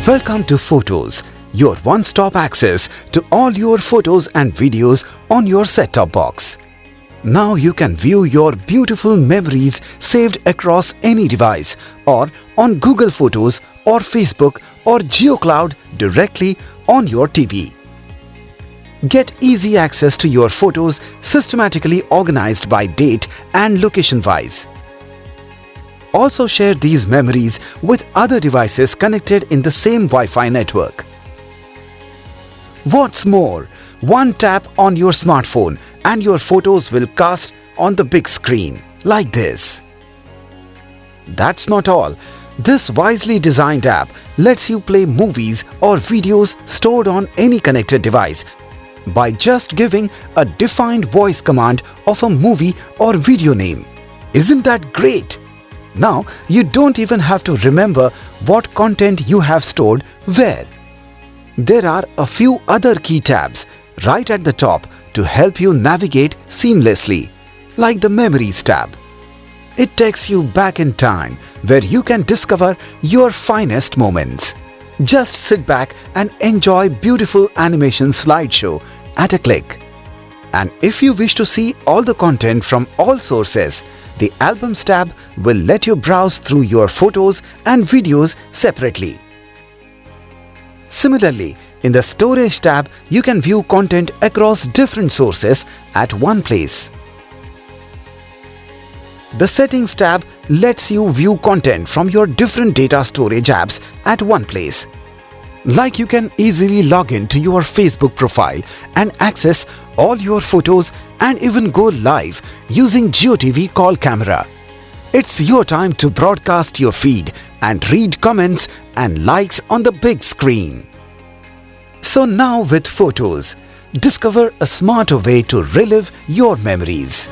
Welcome to Photos, your one-stop access to all your photos and videos on your set-top box. Now you can view your beautiful memories saved across any device or on Google Photos or Facebook or JioCloud directly on your TV. Get easy access to your photos systematically organized by date and location-wise. Also share these memories with other devices connected in the same Wi-Fi network. What's more, one tap on your smartphone and your photos will cast on the big screen, like this. That's not all. This wisely designed app lets you play movies or videos stored on any connected device by just giving a defined voice command of a movie or video name. Isn't that great? Now you don't even have to remember what content you have stored where. There are a few other key tabs right at the top to help you navigate seamlessly, like the Memories tab. It takes you back in time where you can discover your finest moments. Just sit back and enjoy beautiful animation slideshow at a click. And if you wish to see all the content from all sources, the Albums tab will let you browse through your photos and videos separately. Similarly, in the Storage tab, you can view content across different sources at one place. The Settings tab lets you view content from your different data storage apps at one place. Like you can easily log in to your Facebook profile and access all your photos and even go live using JioTV Call Camera. It's your time to broadcast your feed and read comments and likes on the big screen. So now with Photos, discover a smarter way to relive your memories.